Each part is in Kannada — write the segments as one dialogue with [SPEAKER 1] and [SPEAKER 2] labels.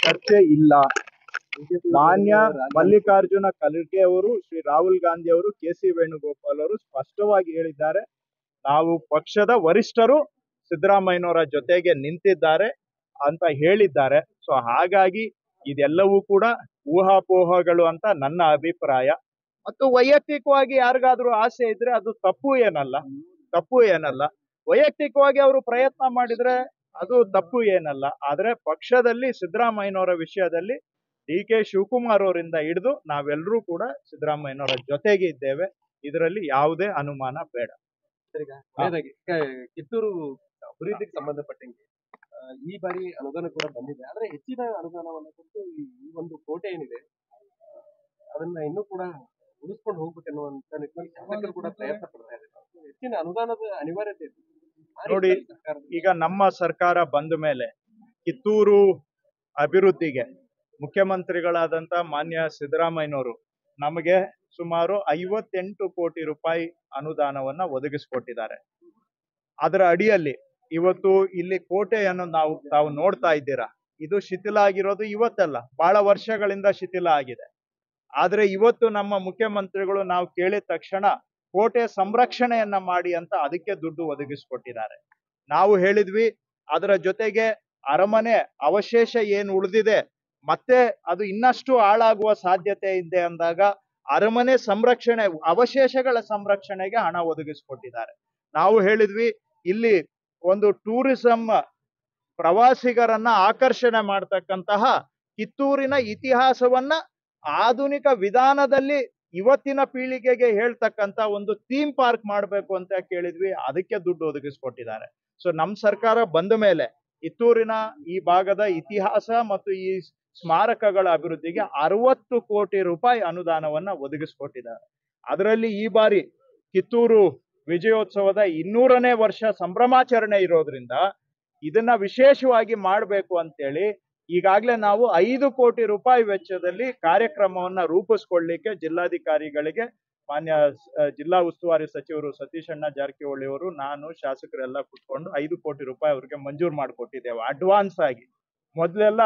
[SPEAKER 1] ಚರ್ಚೆ ಇಲ್ಲ. ಮಾನ್ಯ ಮಲ್ಲಿಕಾರ್ಜುನ ಖರ್ಗೆ ಅವರು, ಶ್ರೀ ರಾಹುಲ್ ಗಾಂಧಿ ಅವರು, ಕೆ.ಸಿ. ವೇಣುಗೋಪಾಲ್ ಅವರು ಸ್ಪಷ್ಟವಾಗಿ ಹೇಳಿದ್ದಾರೆ, ನಾವು ಪಕ್ಷದ ವರಿಷ್ಠರು ಸಿದ್ದರಾಮಯ್ಯನವರ ಜೊತೆಗೆ ನಿಂತಿದ್ದಾರೆ ಅಂತ ಹೇಳಿದ್ದಾರೆ. ಸೊ ಹಾಗಾಗಿ ಇದೆಲ್ಲವೂ ಕೂಡ ಊಹಾಪೋಹಗಳು ಅಂತ ನನ್ನ ಅಭಿಪ್ರಾಯ. ಮತ್ತು ವೈಯಕ್ತಿಕವಾಗಿ ಯಾರಿಗಾದ್ರೂ ಆಸೆ ಇದ್ರೆ ಅದು ತಪ್ಪು ಏನಲ್ಲ. ವೈಯಕ್ತಿಕವಾಗಿ ಅವರು ಪ್ರಯತ್ನ ಮಾಡಿದ್ರೆ ಅದು ತಪ್ಪು ಏನಲ್ಲ. ಆದ್ರೆ ಪಕ್ಷದಲ್ಲಿ ಸಿದ್ದರಾಮಯ್ಯನವರ ವಿಷಯದಲ್ಲಿ ಡಿ.ಕೆ. ಶಿವಕುಮಾರ್ ಅವರಿಂದ ಹಿಡಿದು ನಾವೆಲ್ಲರೂ ಕೂಡ ಸಿದ್ದರಾಮಯ್ಯನವರ ಜೊತೆಗೆ ಇದ್ದೇವೆ. ಇದರಲ್ಲಿ ಯಾವುದೇ ಅನುಮಾನ ಬೇಡ.
[SPEAKER 2] ಕಿತ್ತೂರು ಅಭಿವೃದ್ಧಿಗೆ ಸಂಬಂಧಪಟ್ಟಂಗೆ ಈ ಬಾರಿ ಅನುದಾನ ಕೂಡ ಬಂದಿದೆ. ಆದ್ರೆ ಹೆಚ್ಚಿನ ಅನುದಾನವನ್ನು ಕೊಟ್ಟು ಈ ಒಂದು ಕೋಟೆ ಏನಿದೆ ಅದನ್ನ ಇನ್ನೂ ಕೂಡ ಉಳಿಸ್ಕೊಂಡು ಹೋಗ್ಬೇಕನ್ನುವಂತ ನಿಟ್ಟಿನಲ್ಲಿ ಶಾಸಕರು ಕೂಡ ಪ್ರಯತ್ನ ಪಡ್ತಾ ಇದ್ದಾರೆ. ಹೆಚ್ಚಿನ ಅನುದಾನದ ಅನಿವಾರ್ಯತೆ ಇದೆ.
[SPEAKER 1] ನೋಡಿ, ಈಗ ನಮ್ಮ ಸರ್ಕಾರ ಬಂದ ಮೇಲೆ ಕಿತ್ತೂರು ಅಭಿವೃದ್ಧಿಗೆ ಮುಖ್ಯಮಂತ್ರಿಗಳಾದಂತ ಮಾನ್ಯ ಸಿದ್ದರಾಮಯ್ಯನವರು ನಮಗೆ ಸುಮಾರು 58 ಕೋಟಿ ರೂಪಾಯಿ ಅನುದಾನವನ್ನ ಒದಗಿಸಿಕೊಟ್ಟಿದ್ದಾರೆ. ಅದರ ಅಡಿಯಲ್ಲಿ ಇವತ್ತು ಇಲ್ಲಿ ಕೋಟೆಯನ್ನು ತಾವು ನೋಡ್ತಾ ಇದ್ದೀರಾ. ಇದು ಶಿಥಿಲ ಆಗಿರೋದು ಇವತ್ತಲ್ಲ, ಬಹಳ ವರ್ಷಗಳಿಂದ ಶಿಥಿಲ ಆಗಿದೆ. ಆದ್ರೆ ಇವತ್ತು ನಮ್ಮ ಮುಖ್ಯಮಂತ್ರಿಗಳು ನಾವು ಕೇಳಿದ ತಕ್ಷಣ ಕೋಟೆ ಸಂರಕ್ಷಣೆಯನ್ನ ಮಾಡಿ ಅಂತ ಅದಕ್ಕೆ ದುಡ್ಡು ಒದಗಿಸಿಕೊಟ್ಟಿದ್ದಾರೆ. ನಾವು ಹೇಳಿದ್ವಿ ಅದರ ಜೊತೆಗೆ ಅರಮನೆ ಅವಶೇಷ ಏನು ಉಳಿದಿದೆ ಮತ್ತೆ ಅದು ಇನ್ನಷ್ಟು ಹಾಳಾಗುವ ಸಾಧ್ಯತೆ ಇದೆ ಅಂದಾಗ ಅರಮನೆ ಸಂರಕ್ಷಣೆ, ಅವಶೇಷಗಳ ಸಂರಕ್ಷಣೆಗೆ ಹಣ ಒದಗಿಸಿಕೊಟ್ಟಿದ್ದಾರೆ. ನಾವು ಹೇಳಿದ್ವಿ ಇಲ್ಲಿ ಒಂದು ಟೂರಿಸಂ ಪ್ರವಾಸಿಗರನ್ನ ಆಕರ್ಷಣೆ ಮಾಡ್ತಕ್ಕಂತಹ ಕಿತ್ತೂರಿನ ಇತಿಹಾಸವನ್ನ ಆಧುನಿಕ ವಿಧಾನದಲ್ಲಿ ಇವತ್ತಿನ ಪೀಳಿಗೆಗೆ ಹೇಳ್ತಕ್ಕಂತ ಒಂದು ಥೀಮ್ ಪಾರ್ಕ್ ಮಾಡಬೇಕು ಅಂತ ಕೇಳಿದ್ವಿ, ಅದಕ್ಕೆ ದುಡ್ಡು ಒದಗಿಸಿಕೊಟ್ಟಿದ್ದಾರೆ. ಸೊ ನಮ್ಮ ಸರ್ಕಾರ ಬಂದ ಮೇಲೆ ಕಿತ್ತೂರಿನ ಈ ಭಾಗದ ಇತಿಹಾಸ ಮತ್ತು ಈ ಸ್ಮಾರಕಗಳ ಅಭಿವೃದ್ಧಿಗೆ 60 ಕೋಟಿ ರೂಪಾಯಿ ಅನುದಾನವನ್ನ ಒದಗಿಸಿಕೊಟ್ಟಿದ್ದಾರೆ. ಅದರಲ್ಲಿ ಈ ಬಾರಿ ಕಿತ್ತೂರು ವಿಜಯೋತ್ಸವದ 200ನೇ ವರ್ಷ ಸಂಭ್ರಮಾಚರಣೆ ಇರೋದ್ರಿಂದ ಇದನ್ನ ವಿಶೇಷವಾಗಿ ಮಾಡಬೇಕು ಅಂತೇಳಿ ಈಗಾಗಲೇ ನಾವು 5 ಕೋಟಿ ರೂಪಾಯಿ ವೆಚ್ಚದಲ್ಲಿ ಕಾರ್ಯಕ್ರಮವನ್ನ ರೂಪಿಸ್ಕೊಳ್ಳಿಕ್ಕೆ ಜಿಲ್ಲಾಧಿಕಾರಿಗಳಿಗೆ ಮಾನ್ಯ ಜಿಲ್ಲಾ ಉಸ್ತುವಾರಿ ಸಚಿವರು ಸತೀಶಣ್ಣ ಜಾರಕಿಹೊಳಿ ಅವರು, ನಾನು, ಶಾಸಕರೆಲ್ಲ ಕುತ್ಕೊಂಡು 5 ಕೋಟಿ ರೂಪಾಯಿ ಅವ್ರಿಗೆ ಮಂಜೂರು ಮಾಡಿಕೊಟ್ಟಿದ್ದೇವೆ ಅಡ್ವಾನ್ಸ್ ಆಗಿ. ಮೊದಲೆಲ್ಲ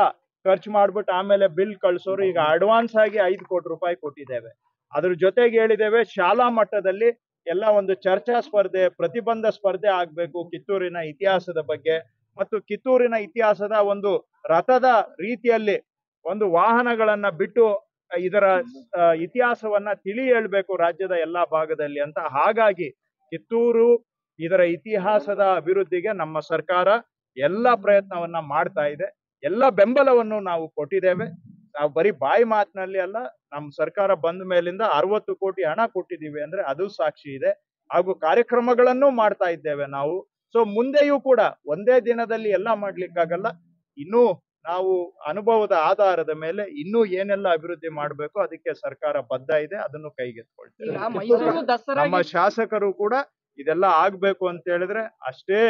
[SPEAKER 1] ಖರ್ಚು ಮಾಡ್ಬಿಟ್ಟು ಆಮೇಲೆ ಬಿಲ್ ಕಳ್ಸೋರು, ಈಗ ಅಡ್ವಾನ್ಸ್ ಆಗಿ 5 ಕೋಟಿ ರೂಪಾಯಿ ಕೊಟ್ಟಿದ್ದೇವೆ. ಅದ್ರ ಜೊತೆಗೆ ಹೇಳಿದ್ದೇವೆ ಶಾಲಾ ಮಟ್ಟದಲ್ಲಿ ಎಲ್ಲ ಒಂದು ಚರ್ಚಾ ಸ್ಪರ್ಧೆ, ಪ್ರತಿಬಂಧ ಸ್ಪರ್ಧೆ ಆಗ್ಬೇಕು ಕಿತ್ತೂರಿನ ಇತಿಹಾಸದ ಬಗ್ಗೆ, ಮತ್ತು ಕಿತ್ತೂರಿನ ಇತಿಹಾಸದ ಒಂದು ರಥದ ರೀತಿಯಲ್ಲಿ ಒಂದು ವಾಹನಗಳನ್ನ ಬಿಟ್ಟು ಇದರ ಇತಿಹಾಸವನ್ನ ತಿಳಿ ಹೇಳ್ಬೇಕು ರಾಜ್ಯದ ಎಲ್ಲಾ ಭಾಗದಲ್ಲಿ ಅಂತ. ಹಾಗಾಗಿ ಕಿತ್ತೂರು ಇದರ ಇತಿಹಾಸದ ಅಭಿವೃದ್ಧಿಗೆ ನಮ್ಮ ಸರ್ಕಾರ ಎಲ್ಲ ಪ್ರಯತ್ನವನ್ನ ಮಾಡ್ತಾ ಇದೆ. ಎಲ್ಲ ಬೆಂಬಲವನ್ನು ನಾವು ಕೊಟ್ಟಿದ್ದೇವೆ. ನಾವು ಬರೀ ಬಾಯಿ ಮಾತಿನಲ್ಲಿ ಅಲ್ಲ, ನಮ್ಮ ಸರ್ಕಾರ ಬಂದ ಮೇಲಿಂದ 60 ಕೋಟಿ ಹಣ ಕೊಟ್ಟಿದ್ದೀವಿ ಅಂದ್ರೆ ಅದು ಸಾಕ್ಷಿ ಇದೆ. ಹಾಗೂ ಕಾರ್ಯಕ್ರಮಗಳನ್ನು ಮಾಡ್ತಾ ಇದ್ದೇವೆ ನಾವು. ಸೊ ಮುಂದೆಯೂ ಕೂಡ ಒಂದೇ ದಿನದಲ್ಲಿ ಎಲ್ಲ ಮಾಡ್ಲಿಕ್ಕಾಗಲ್ಲ. ಇನ್ನೂ ನಾವು ಅನುಭವದ ಆಧಾರದ ಮೇಲೆ ಇನ್ನೂ ಏನೆಲ್ಲ ಅಭಿವೃದ್ಧಿ ಮಾಡಬೇಕು ಅದಕ್ಕೆ ಸರ್ಕಾರ ಬದ್ಧ ಇದೆ, ಅದನ್ನು ಕೈಗೆತ್ತಿಕೊಳ್ತೇವೆ. ನಮ್ಮ ಶಾಸಕರು ಕೂಡ ಇದೆಲ್ಲ ಆಗ್ಬೇಕು ಅಂತ ಹೇಳಿದ್ರೆ ಅಷ್ಟೇ,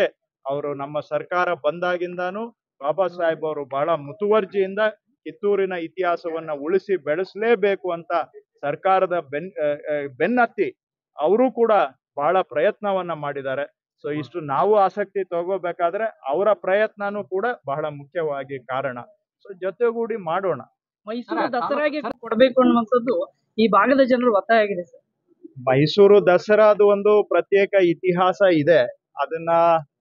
[SPEAKER 1] ಅವರು ನಮ್ಮ ಸರ್ಕಾರ ಬಂದಾಗಿಂದಾನು ಬಾಬಾ ಸಾಹೇಬ್ ಅವರು ಬಹಳ ಮುತುವರ್ಜಿಯಿಂದ ಕಿತ್ತೂರಿನ ಇತಿಹಾಸವನ್ನ ಉಳಿಸಿ ಬೆಳೆಸಲೇಬೇಕು ಅಂತ ಸರ್ಕಾರದ ಬೆನ್ನತ್ತಿ ಅವರು ಕೂಡ ಬಹಳ ಪ್ರಯತ್ನವನ್ನ ಮಾಡಿದ್ದಾರೆ. ಸೊ ಇಷ್ಟು ನಾವು ಆಸಕ್ತಿ ತಗೋಬೇಕಾದ್ರೆ ಅವರ ಪ್ರಯತ್ನನೂ ಕೂಡ ಬಹಳ ಮುಖ್ಯವಾಗಿ ಕಾರಣ. ಸೊ ಜೊತೆಗೂಡಿ ಮಾಡೋಣ.
[SPEAKER 3] ಮೈಸೂರು ದಸರಾಗೆ ಕೊಡಬೇಕು ಅನ್ನುವಂಥದ್ದು ಈ ಭಾಗದ ಜನರು ಒತ್ತಾಯ ಆಗಿದೆ ಸರ್.
[SPEAKER 1] ಮೈಸೂರು ದಸರಾದು ಒಂದು ಪ್ರತ್ಯೇಕ ಇತಿಹಾಸ ಇದೆ, ಅದನ್ನ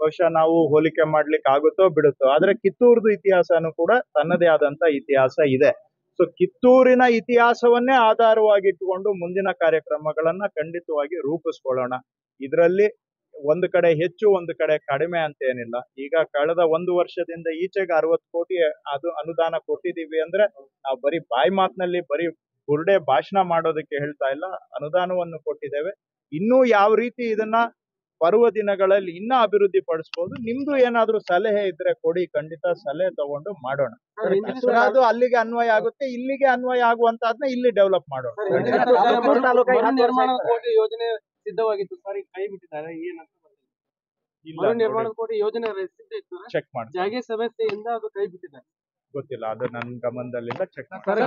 [SPEAKER 1] ಬಹುಶಃ ನಾವು ಹೋಲಿಕೆ ಮಾಡ್ಲಿಕ್ಕೆ ಆಗುತ್ತೋ ಬಿಡುತ್ತೋ. ಆದ್ರೆ ಕಿತ್ತೂರ್ದು ಇತಿಹಾಸನೂ ಕೂಡ ತನ್ನದೇ ಆದಂತ ಇತಿಹಾಸ ಇದೆ. ಸೊ ಕಿತ್ತೂರಿನ ಇತಿಹಾಸವನ್ನೇ ಆಧಾರವಾಗಿಟ್ಟುಕೊಂಡು ಮುಂದಿನ ಕಾರ್ಯಕ್ರಮಗಳನ್ನ ಖಂಡಿತವಾಗಿ ರೂಪಿಸ್ಕೊಳ್ಳೋಣ. ಇದರಲ್ಲಿ ಒಂದು ಕಡೆ ಹೆಚ್ಚು ಒಂದು ಕಡೆ ಕಡಿಮೆ ಅಂತ ಏನಿಲ್ಲ. ಈಗ ಕಳೆದ 1 ವರ್ಷದಿಂದ ಈಚೆಗೆ 60 ಕೋಟಿ ಅದು ಅನುದಾನ ಕೊಟ್ಟಿದೀವಿ ಅಂದ್ರೆ ನಾವು ಬರೀ ಬಾಯಿ ಮಾತಿನಲ್ಲಿ ಬರೀ ಬುರ್ಡೆ ಭಾಷಣ ಮಾಡೋದಕ್ಕೆ ಹೇಳ್ತಾ ಇಲ್ಲ, ಅನುದಾನವನ್ನು ಕೊಟ್ಟಿದ್ದೇವೆ. ಇನ್ನೂ ಯಾವ ರೀತಿ ಇದನ್ನ ಬರುವ ದಿನಗಳಲ್ಲಿ ಇನ್ನ ಅಭಿವೃದ್ಧಿ ಪಡಿಸಬಹುದು. ನಿಮ್ದು ಏನಾದ್ರೂ ಸಲಹೆ ಇದ್ರೆ ಕೊಡಿ, ಖಂಡಿತ ಸಲಹೆ ತಗೊಂಡು ಮಾಡೋಣ. ಅದು ಅಲ್ಲಿಗೆ ಅನ್ವಯ ಆಗುತ್ತೆ, ಇಲ್ಲಿಗೆ ಅನ್ವಯ ಆಗುವಂತದ್ನ ಇಲ್ಲಿ ಡೆವಲಪ್ ಮಾಡೋಣ.
[SPEAKER 2] ಯೋಜನೆ ಸಿದ್ಧವಾಗಿತ್ತು ಸರ್, ಈಗ ಕೈ ಬಿಟ್ಟಿದ್ದಾರೆ. ಏನಂತ ನಿರ್ಮಾಣದ ಕೋಟಿ ಯೋಜನೆ ಸಿದ್ಧ ಇತ್ತು,
[SPEAKER 1] ಚೆಕ್ ಮಾಡಿ.
[SPEAKER 2] ಜಾಗೆ ಸಮಸ್ಯೆಯಿಂದ ಅದು ಕೈ ಬಿಟ್ಟಿದ್ದಾರೆ.
[SPEAKER 1] ಗೊತ್ತಿಲ್ಲ, ಅದು ನನ್ನ ಗಮನದಲ್ಲಿಂದ ಚೆಕ್ ಮಾಡಿ.